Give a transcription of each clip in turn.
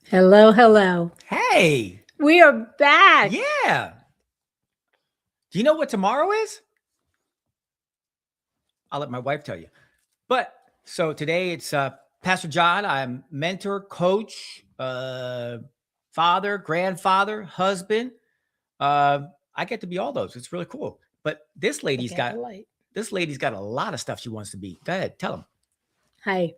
Hello, hello. Hey, We are back. yeah. Do you know what tomorrow is? I'll let my wife tell you. But so today it's Pastor John. I'm mentor, coach, father, grandfather, husband. I get to be all those. It's really cool. But this lady's Look at got the light. this lady's got a lot of stuff she wants to be. Go ahead, tell them. Hi,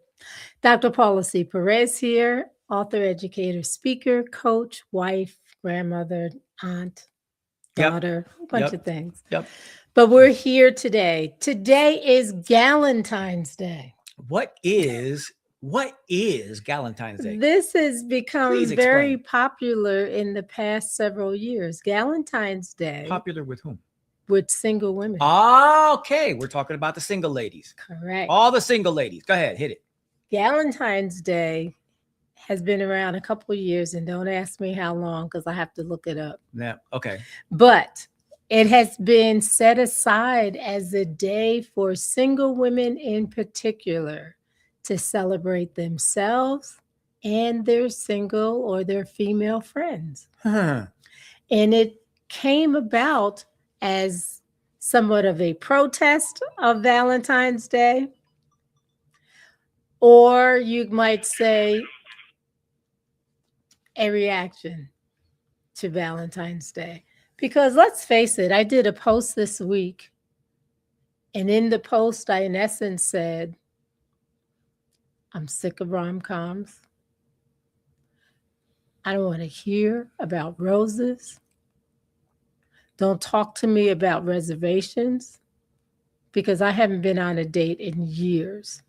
Dr. Paula C. Perez here, author, educator, speaker, coach, wife, grandmother, aunt, Yep. daughter, a bunch of things. Yep. But we're here today. Today is Galentine's Day. What is Galentine's Day? This has become Please very explain. popular in the past several years. Galentine's Day Popular with whom? with single women. Okay, we're talking about the single ladies. Correct. All the single ladies. Go ahead, hit it. Galentine's Day has been around a couple of years, and don't ask me how long because I have to look it up. Yeah, okay. But it has been set aside as a day for single women in particular to celebrate themselves and their single or their female friends. Huh. And it came about as somewhat of a protest of Valentine's Day. Or you might say a reaction to Valentine's Day. Because let's face it, I did a post this week. And in the post, I in essence said, I'm sick of rom-coms. I don't want to hear about roses. Don't talk to me about reservations because I haven't been on a date in years.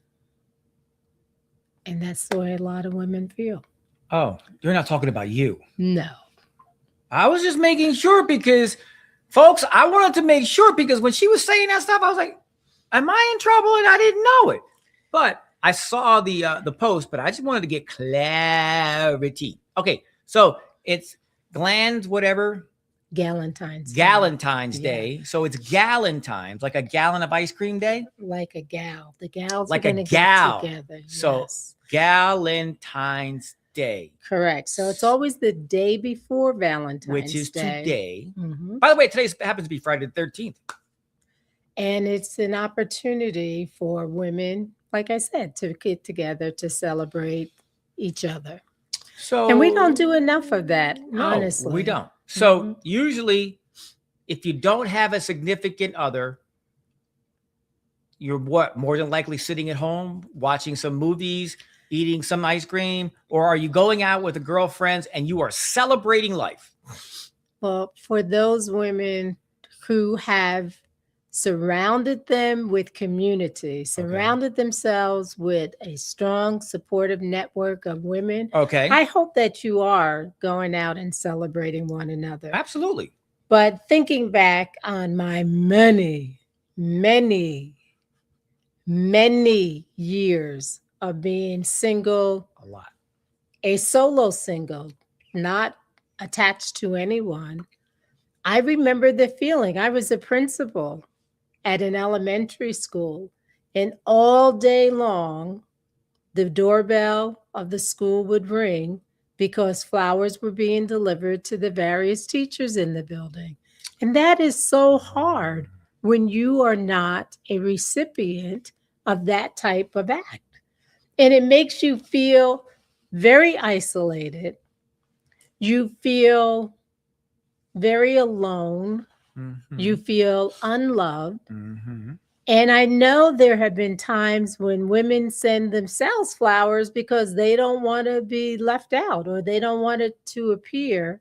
And that's the way a lot of women feel. Oh, you're not talking about you. No. I was just making sure because, folks, I wanted to make sure because when she was saying that stuff, I was like, am I in trouble? And I didn't know it. But I saw the post, but I just wanted to get clarity. Okay, so it's glands, whatever. Galentine's Day. So it's Galentine's, like a gallon of ice cream day? Like a gal. The gals Like are a going to gal. get together. So Yes. Galentine's Day. Correct. So it's always the day before Valentine's Which is Day. today. Mhm. By the way, today happens to be Friday the 13th. And it's an opportunity for women, like I said, to get together to celebrate each other. So And we don't do enough of that, no, honestly. we don't. So Mhm. usually, if you don't have a significant other, you're what? More than likely sitting at home, watching some movies, eating some ice cream, or are you going out with the girlfriends and you are celebrating life? Well, for those women who have surrounded them with community, surrounded themselves with a strong, supportive network of women, Okay. I hope that you are going out and celebrating one another. Absolutely. But thinking back on my many years of being single, A lot. a solo single, not attached to anyone, I remember the feeling. I was a principal at an elementary school, and all day long, the doorbell of the school would ring because flowers were being delivered to the various teachers in the building. And that is so hard when you are not a recipient of that type of act. And it makes you feel very isolated. You feel very alone. Mm-hmm. You feel unloved. Mm-hmm. And I know there have been times when women send themselves flowers because they don't want to be left out or they don't want it to appear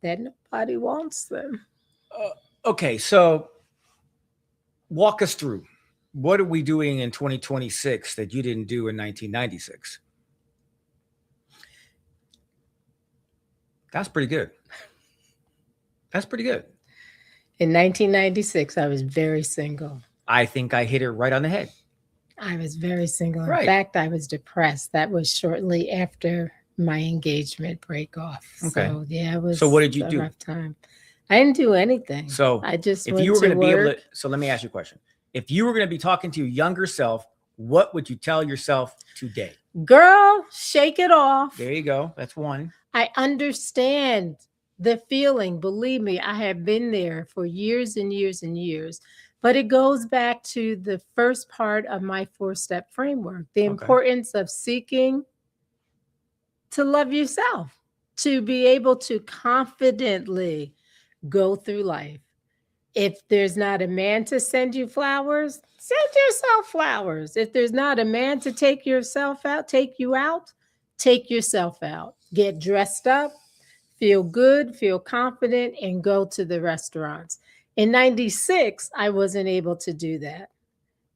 that nobody wants them. Okay, so walk us through. What are we doing in 2026 that you didn't do in 1996? That's pretty good. That's pretty good. In 1996, I was very single. I think I hit it right on the head. I was very single. In Right. fact, I was depressed. That was shortly after my engagement break off. Okay. So yeah, it was So what did you a do? rough time. I didn't do anything. So I just if went you were to going to be able work. to, so let me ask you a question. If you were going to be talking to your younger self, what would you tell yourself today? Girl, shake it off. There you go. That's one. I understand the feeling. Believe me, I have been there for years and years and years. But it goes back to the first part of my 4-step framework, the importance of seeking to love yourself, to be able to confidently go through life. If there's not a man to send you flowers, send yourself flowers. If there's not a man to take you out, take yourself out. Get dressed up, feel good, feel confident, and go to the restaurants. In 96, I wasn't able to do that.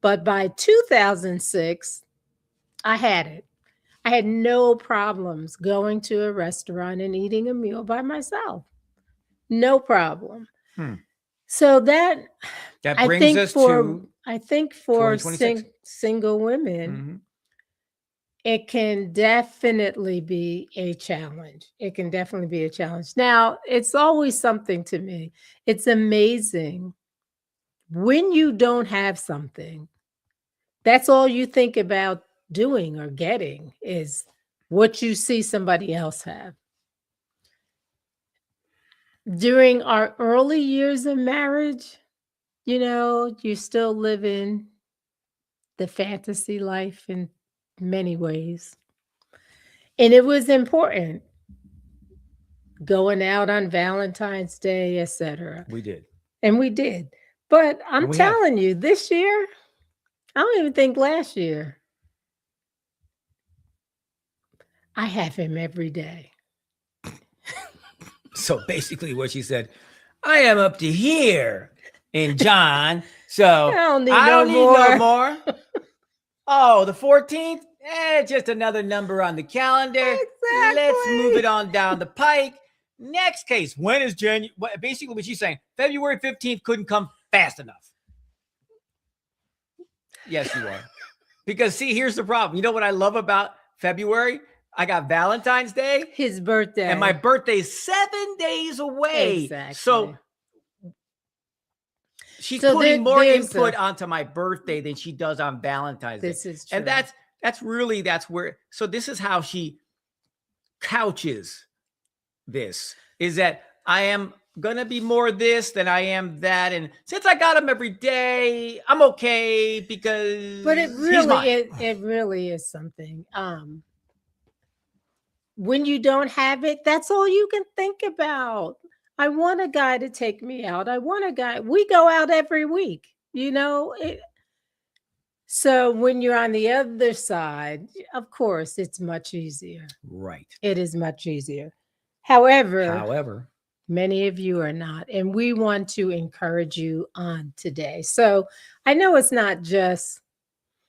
But by 2006, I had it. I had no problems going to a restaurant and eating a meal by myself. No problem. So that brings us to I think for single women, it can definitely be a challenge. It can definitely be a challenge. Now, it's always something to me. It's amazing when you don't have something, that's all you think about doing or getting is what you see somebody else have. During our early years of marriage, you're still living the fantasy life in many ways. And it was important going out on Valentine's Day, etc. We did. And we did. But I'm telling you, this year, I don't even think last year, I have him every day. So basically what she said, I am up to here in John. So I don't need no more. Oh, the 14th? Just another number on the calendar. Exactly. Let's move it on down the pike. Next case. When is January? Basically what she's saying, February 15th couldn't come fast enough. Yes, you are. Because see, here's the problem. You know what I love about February? I got Valentine's Day. His birthday. And my birthday's 7 days away. Exactly. So she's putting more input onto my birthday than she does on Valentine's Day. This is true. And that's where, so this is how she couches this, is that I am going to be more this than I am that. And since I got him every day, I'm okay because But it really is something. When you don't have it, that's all you can think about. I want a guy to take me out. I want a guy. We go out every week, So when you're on the other side, of course, it's much easier. Right. It is much easier. However, many of you are not. And we want to encourage you on today. So I know it's not just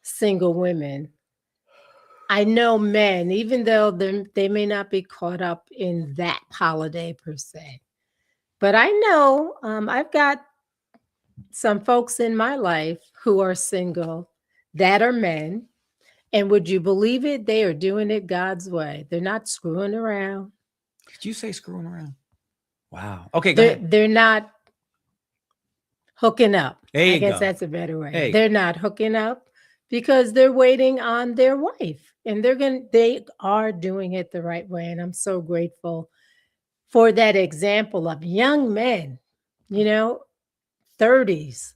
single women. I know men, even though they may not be caught up in that holiday per se. But I know I've got some folks in my life who are single that are men. And would you believe it? They are doing it God's way. They're not screwing around. Did you say screwing around? Wow. Okay, go ahead. They're not hooking up. I guess that's a better way. They're not hooking up because they're waiting on their wife. And they are doing it the right way. And I'm so grateful for that example of young men, 30s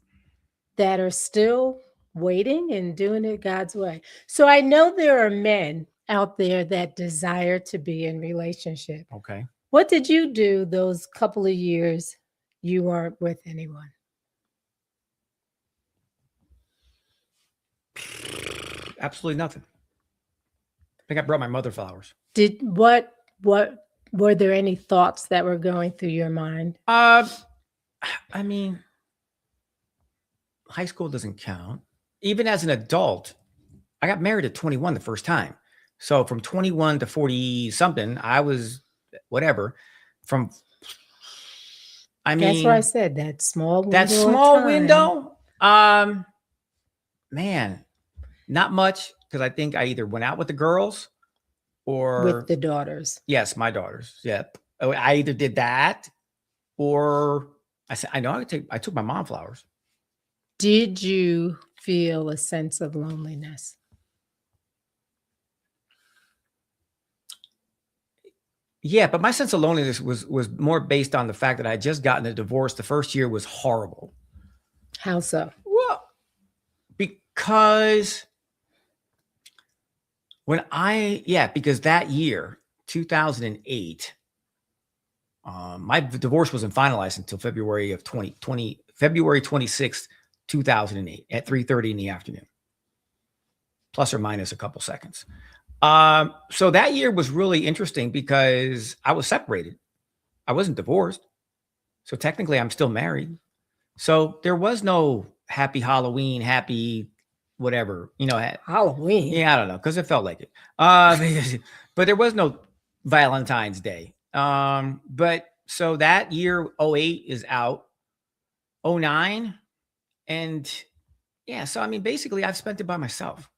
that are still waiting and doing it God's way. So I know there are men out there that desire to be in relationship. Okay. What did you do those couple of years you weren't with anyone? Absolutely nothing. I think I brought my mother flowers. What were there any thoughts that were going through your mind? I mean, high school doesn't count. Even as an adult, I got married at 21 the first time. So from 21 to 40 something, I was whatever. That's why I said that small window. That small window. Man, not much. Because I think I either went out with the girls or with the daughters. Yes, my daughters. Yep. I either did that or I said, I took my mom flowers. Did you feel a sense of loneliness? Yeah, but my sense of loneliness was more based on the fact that I had just gotten a divorce. The first year was horrible. How so? Well, because because that year, 2008, my divorce wasn't finalized until February 26th, 2008 at 3:30 in the afternoon, plus or minus a couple seconds. So that year was really interesting because I was separated. I wasn't divorced. So technically I'm still married. So there was no happy Halloween, happy whatever, Halloween. Yeah, I don't know, because it felt like it. But there was no Valentine's Day. But so that year, 08 is out, 09. And yeah, so I mean, basically I've spent it by myself.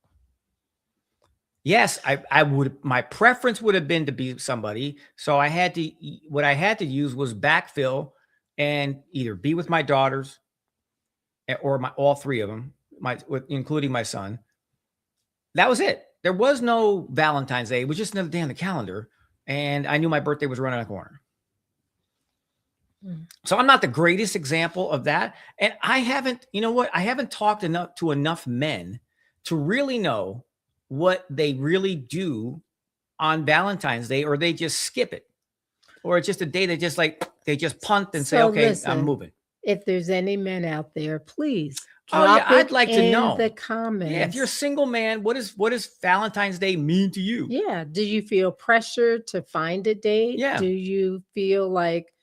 Yes, I would, my preference would have been to be somebody. So what I had to use was backfill and either be with my daughters or all three of them, including my son. That was it. There was no Valentine's Day. It was just another day on the calendar. And I knew my birthday was around the corner. So I'm not the greatest example of that. And I haven't talked to enough men to really know what they really do on Valentine's Day, or they just skip it, or it's just a day they just punt and say, okay, listen, I'm moving. If there's any men out there, please I'd like to know in the comments. Yeah, if you're a single man, what does Valentine's Day mean to you? Yeah. Do you feel pressure to find a date? Yeah. Do you feel like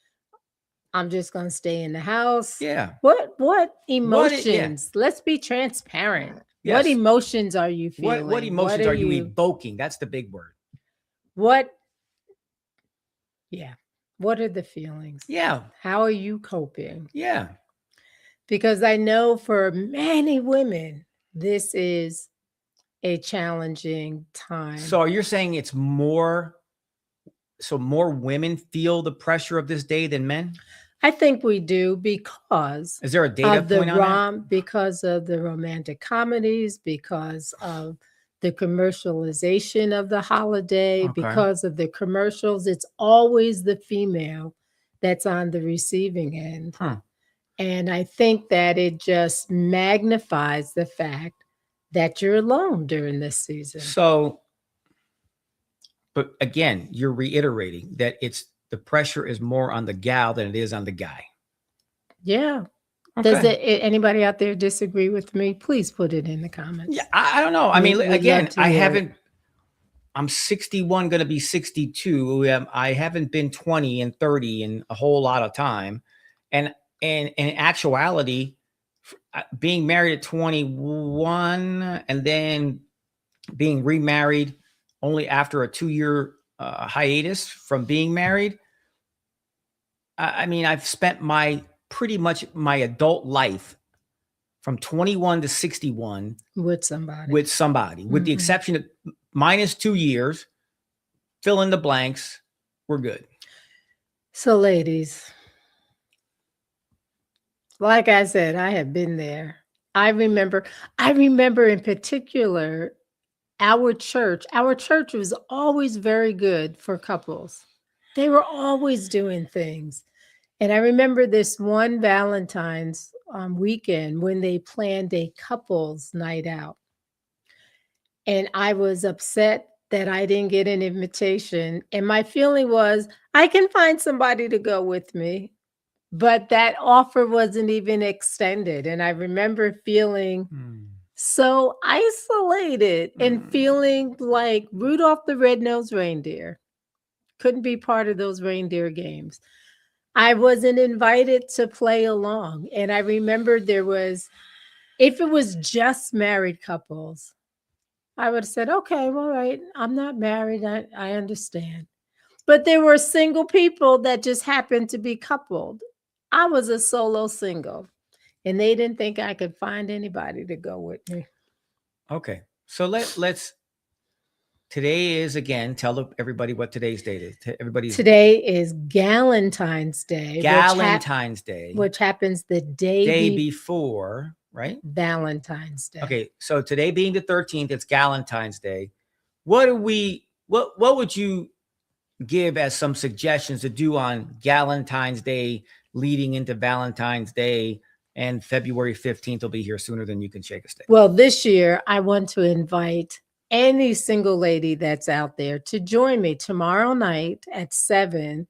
I'm just going to stay in the house? Yeah. What emotions? Let's be transparent. Yes. What emotions are you feeling? What emotions are you evoking? That's the big word. What are the feelings? Yeah. How are you coping? Yeah. Because I know for many women, this is a challenging time. So you're saying it's more women feel the pressure of this day than men? I think we do, because is there a data point on that? Because of the romantic comedies, because of the commercialization of the holiday, because of the commercials. It's always the female that's on the receiving end. And I think that it just magnifies the fact that you're alone during this season. So, but again, you're reiterating that the pressure is more on the gal than it is on the guy. Yeah. Okay. Does anybody out there disagree with me? Please put it in the comments. Yeah, I don't know. I mean, again, I'm 61, going to be 62. I haven't been 20 and 30 in a whole lot of time. And in actuality, being married at 21 and then being remarried only after a 2-year hiatus from being married. I mean, I've spent pretty much my adult life from 21 to 61 with somebody, with the exception of minus 2 years, fill in the blanks. We're good. So ladies, like I said, I have been there. I remember in particular, our church was always very good for couples. They were always doing things. And I remember this one Valentine's weekend when they planned a couples night out. And I was upset that I didn't get an invitation. And my feeling was, I can find somebody to go with me. But that offer wasn't even extended. And I remember feeling so isolated and feeling like Rudolph the Red-Nosed Reindeer. Couldn't be part of those reindeer games. I wasn't invited to play along. And I remember if it was just married couples, I would have said, okay, all right, I'm not married. I understand. But there were single people that just happened to be coupled. I was a solo single, and they didn't think I could find anybody to go with me. Okay. So let's today is, again, tell everybody what today's date is. Today is Galentine's Day. Galentine's Day. Which happens the day before right? Valentine's Day. Okay, so today being the 13th, it's Galentine's Day. What would you give as some suggestions to do on Galentine's Day leading into Valentine's Day? And February 15th will be here sooner than you can shake a stick. Well, this year, I want to invite any single lady that's out there to join me tomorrow night at 7.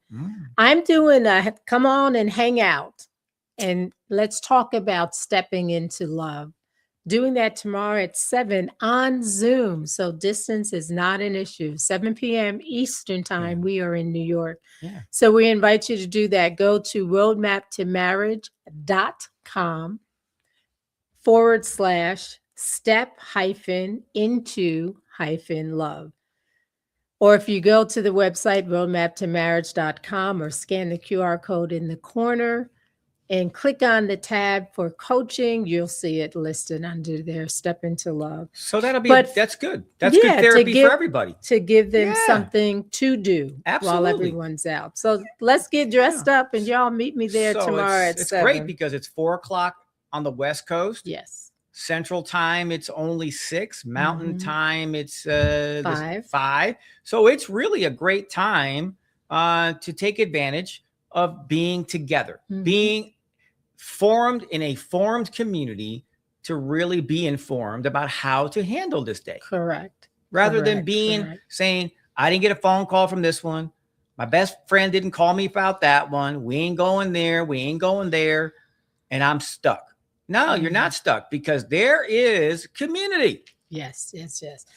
I'm doing a come on and hang out, and let's talk about stepping into love. Doing that tomorrow at 7 on Zoom. So distance is not an issue. 7 p.m. Eastern time. We are in New York. Yeah. So we invite you to do that. Go to roadmaptomarriage.com/step-into-love. Or if you go to the website, roadmaptomarriage.com, or scan the QR code in the corner and click on the tab for coaching, you'll see it listed under there, Step Into Love. So that's good. That's Yeah, good therapy for everybody. To give them something to do while everyone's out. So let's get dressed up and y'all meet me there tomorrow at 7. It's great because it's 4:00 on the West Coast. Yes. Central time, it's only 6. Mountain time, it's 5. So it's really a great time to take advantage of being together, being formed in a formed community to really be informed about how to handle this day. Correct. Rather than saying, I didn't get a phone call from this one. My best friend didn't call me about that one. We ain't going there. We ain't going there. And I'm stuck. No, you're not stuck because there is community. Yes.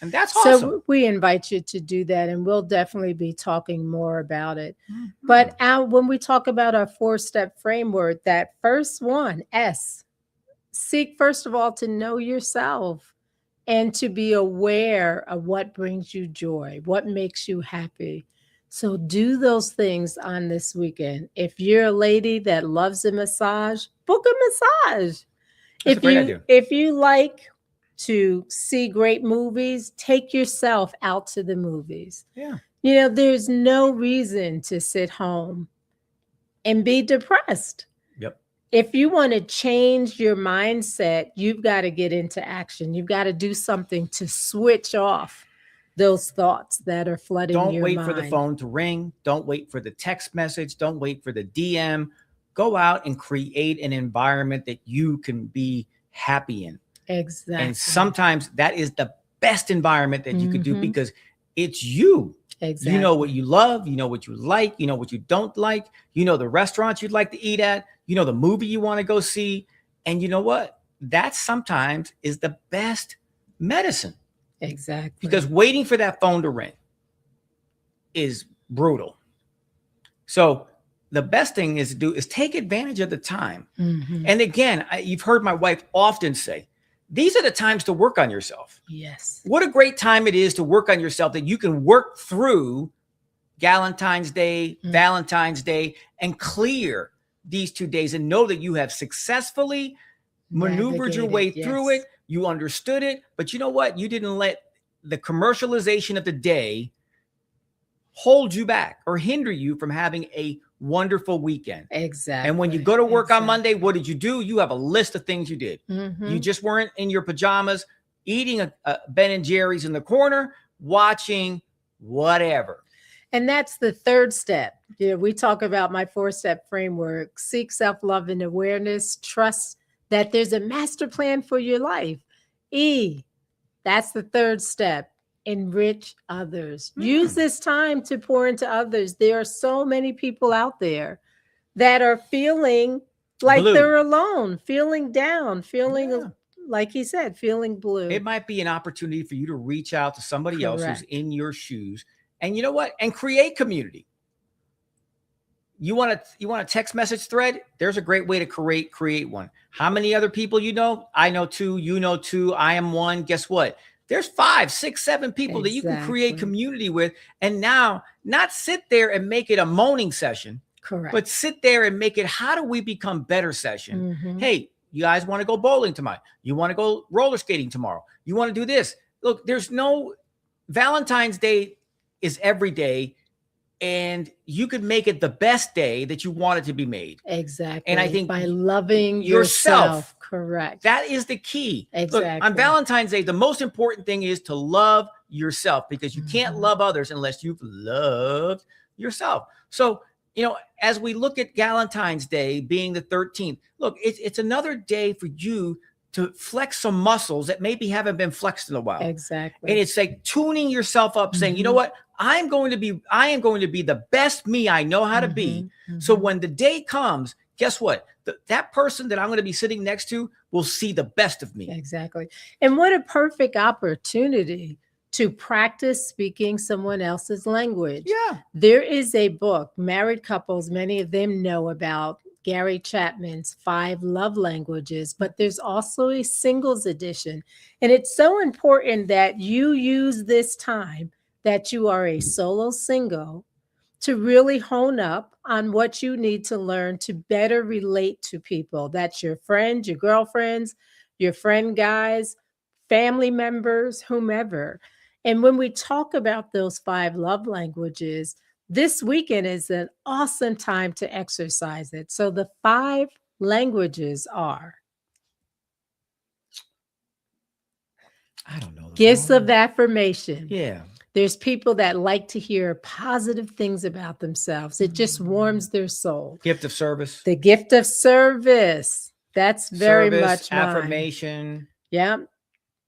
And that's awesome. So we invite you to do that, and we'll definitely be talking more about it. But when we talk about our 4-step framework, that first one, S, seek first of all to know yourself and to be aware of what brings you joy, what makes you happy. So do those things on this weekend. If you're a lady that loves a massage, book a massage. That's a great idea. If you like to see great movies, take yourself out to the movies. Yeah. There's no reason to sit home and be depressed. Yep. If you want to change your mindset, you've got to get into action. You've got to do something to switch off those thoughts that are flooding your mind. Don't wait for the phone to ring. Don't wait for the text message. Don't wait for the DM. Go out and create an environment that you can be happy in. Exactly. And sometimes that is the best environment that you could do because it's you. Exactly. You know what you love. You know what you like. You know what you don't like. You know the restaurants you'd like to eat at. You know the movie you want to go see. And you know what? That sometimes is the best medicine. Exactly. Because waiting for that phone to ring is brutal. So the best thing is to do is take advantage of the time. And again, you've heard my wife often say, these are the times to work on yourself. Yes. What a great time it is to work on yourself, that you can work through Galentine's Day, Valentine's Day, and clear these 2 days and know that you have successfully maneuvered your way through it. You understood it. But you know what? You didn't let the commercialization of the day hold you back or hinder you from having a wonderful weekend. Exactly. And when you go to work on Monday, what did you do? You have a list of things you did. You just weren't in your pajamas eating a Ben and Jerry's in the corner, watching whatever. And that's the 3rd step. We talk about my 4-step framework. Seek self-love and awareness. Trust that there's a master plan for your life. E, that's the 3rd step. Enrich others. Use this time to pour into others. There are so many people out there that are feeling like they're alone, feeling down, feeling like he said, feeling blue. It might be an opportunity for you to reach out to somebody else who's in your shoes. And you know what? And create community. You want a text message thread? There's a great way to create one. How many other people you know? I know 2, you know 2, I am 1. Guess what? There's 5, 6, 7 people that you can create community with. And now not sit there and make it a moaning session. Correct. But sit there and make it, how do we become better session? Hey, you guys want to go bowling tonight? You want to go roller skating tomorrow? You want to do this? Look, there's no, Valentine's Day is every day. And you could make it the best day that you want it to be made. Exactly. And I think by loving yourself. Correct. That is the key. Exactly. Look, on Valentine's Day, the most important thing is to love yourself, because you can't love others unless you've loved yourself. So, as we look at Galentine's Day being the 13th, look, it's another day for you to flex some muscles that maybe haven't been flexed in a while. Exactly. And it's like tuning yourself up, saying, you know what? I am going to be the best me I know how to be. So when the day comes, guess what? That person that I'm going to be sitting next to will see the best of me. Exactly. And what a perfect opportunity to practice speaking someone else's language. Yeah. There is a book, married couples, many of them know about Gary Chapman's 5 Love Languages, but there's also a singles edition. And it's so important that you use this time that you are a solo single to really hone up on what you need to learn to better relate to people. That's your friends, your girlfriends, your friend guys, family members, whomever. And when we talk about those 5 love languages, this weekend is an awesome time to exercise it. So the 5 languages are I don't know. gifts of affirmation. Yeah. There's people that like to hear positive things about themselves. It just warms their soul. Gift of service. The gift of service. That's very much mine. Affirmation. Yep.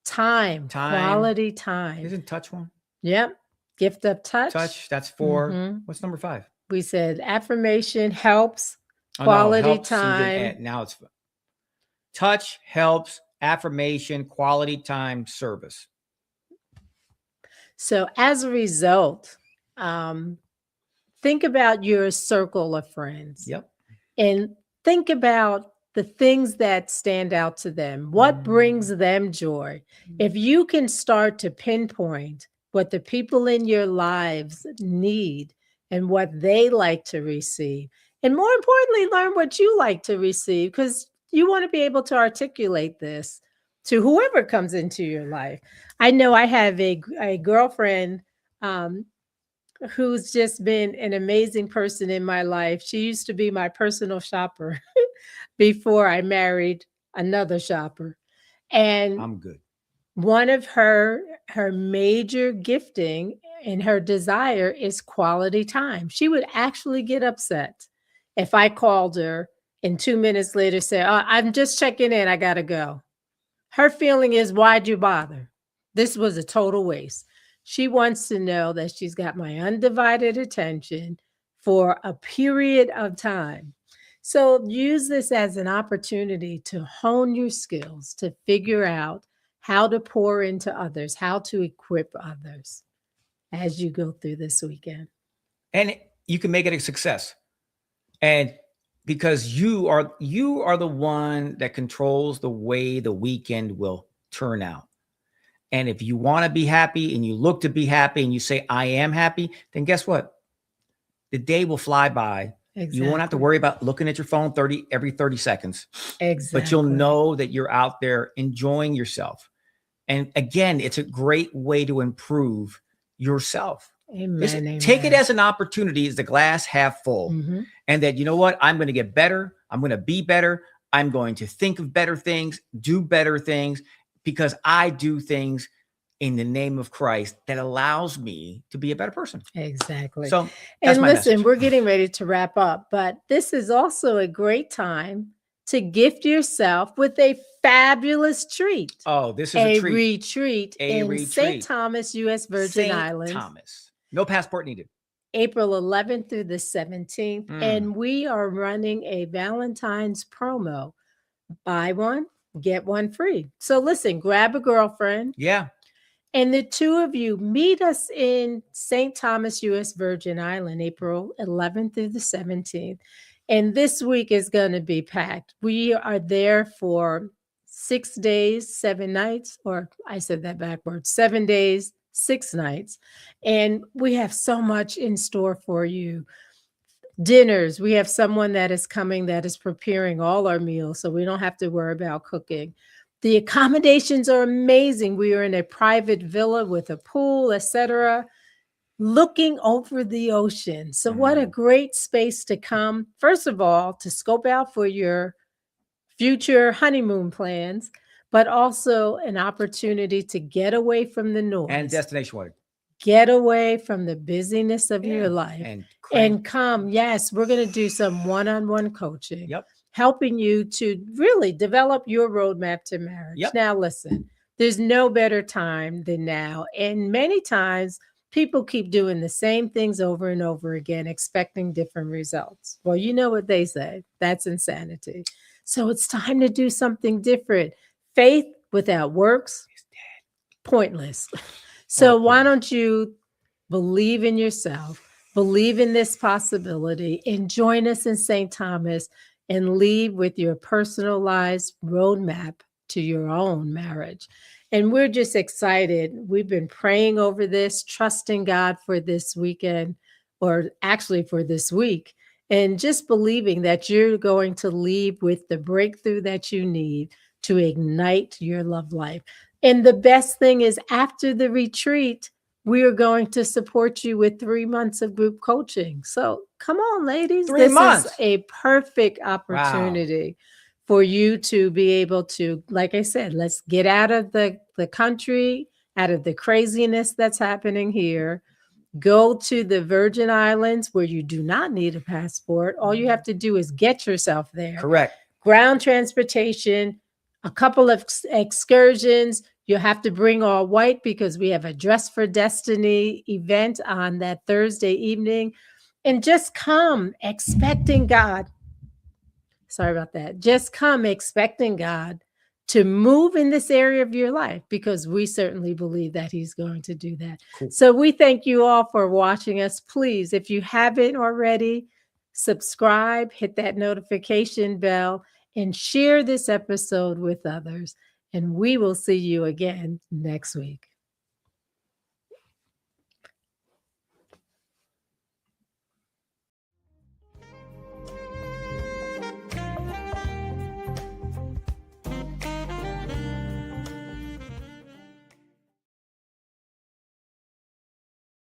Time. Quality time. Isn't touch one? Yep. Gift of touch. Touch. That's 4. What's number 5? We said affirmation helps. Quality helps time. Now it's touch, helps, affirmation, quality time, service. So as a result, think about your circle of friends. Yep. And think about the things that stand out to them. What brings them joy? If you can start to pinpoint what the people in your lives need and what they like to receive, and more importantly, learn what you like to receive, because you want to be able to articulate this to whoever comes into your life. I know I have a girlfriend who's just been an amazing person in my life. She used to be my personal shopper before I married another shopper. And I'm good. One of her major gifting and her desire is quality time. She would actually get upset if I called her and 2 minutes later say, "Oh, I'm just checking in. I got to go." Her feeling is, why'd you bother? This was a total waste. She wants to know that she's got my undivided attention for a period of time. So use this as an opportunity to hone your skills, to figure out how to pour into others, how to equip others as you go through this weekend. And you can make it a success. And because you are the one that controls the way the weekend will turn out. And if you want to be happy and you look to be happy and you say, I am happy, then guess what? The day will fly by. Exactly. You won't have to worry about looking at your phone every 30 seconds. Exactly. But you'll know that you're out there enjoying yourself. And again, it's a great way to improve yourself. Amen. Take it as an opportunity, as the glass half full. And that, you know what? I'm going to get better. I'm going to be better. I'm going to think of better things, do better things, because I do things in the name of Christ that allows me to be a better person. Exactly. So that's my message. We're getting ready to wrap up, but this is also a great time to gift yourself with a fabulous treat. Oh, this is a treat. Retreat in St. Thomas, U.S. Virgin Islands. St. Thomas. No passport needed. April 11th through the 17th. And we are running a Valentine's promo. Buy one, get one free. So listen, grab a girlfriend. Yeah. And the two of you meet us in St. Thomas, U.S. Virgin Island, April 11th through the 17th. And this week is going to be packed. We are there for 6 days, 7 nights, or I said that backwards, 7 days, 6 nights. And we have so much in store for you. Dinners, we have someone that is coming that is preparing all our meals, so we don't have to worry about cooking. The accommodations are amazing. We are in a private villa with a pool, etc., looking over the ocean. So what a great space to come. First of all, to scope out for your future honeymoon plans, but also an opportunity to get away from the noise And destination wedding. get away from the busyness of your life And come. Yes, we're going to do some one-on-one coaching, Yep. helping you to really develop your roadmap to marriage. Yep. Now, listen, there's no better time than now. And many times people keep doing the same things over and over again, expecting different results. Well, you know what they say. That's insanity. So it's time to do something different. Faith without works, pointless. So why don't you believe in yourself, believe in this possibility, and join us in St. Thomas and leave with your personalized roadmap to your own marriage. And we're just excited. We've been praying over this, trusting God for this weekend, or actually for this week, and just believing that you're going to leave with the breakthrough that you need to ignite your love life. And the best thing is, after the retreat, we are going to support you with 3 months of group coaching. So come on, ladies. 3 months. This is a perfect opportunity for you to be able to, like I said, let's get out of the country, out of the craziness that's happening here. Go to the Virgin Islands where you do not need a passport. All you have to do is get yourself there. Correct. Ground transportation, a couple of excursions. You'll have to bring all white because we have a Dress for Destiny event on that Thursday evening. And just come expecting God. Sorry about that. Just come expecting God to move in this area of your life, because we certainly believe that he's going to do that. Cool. So we thank you all for watching us. Please, if you haven't already, subscribe, hit that notification bell, and share this episode with others. And we will see you again next week.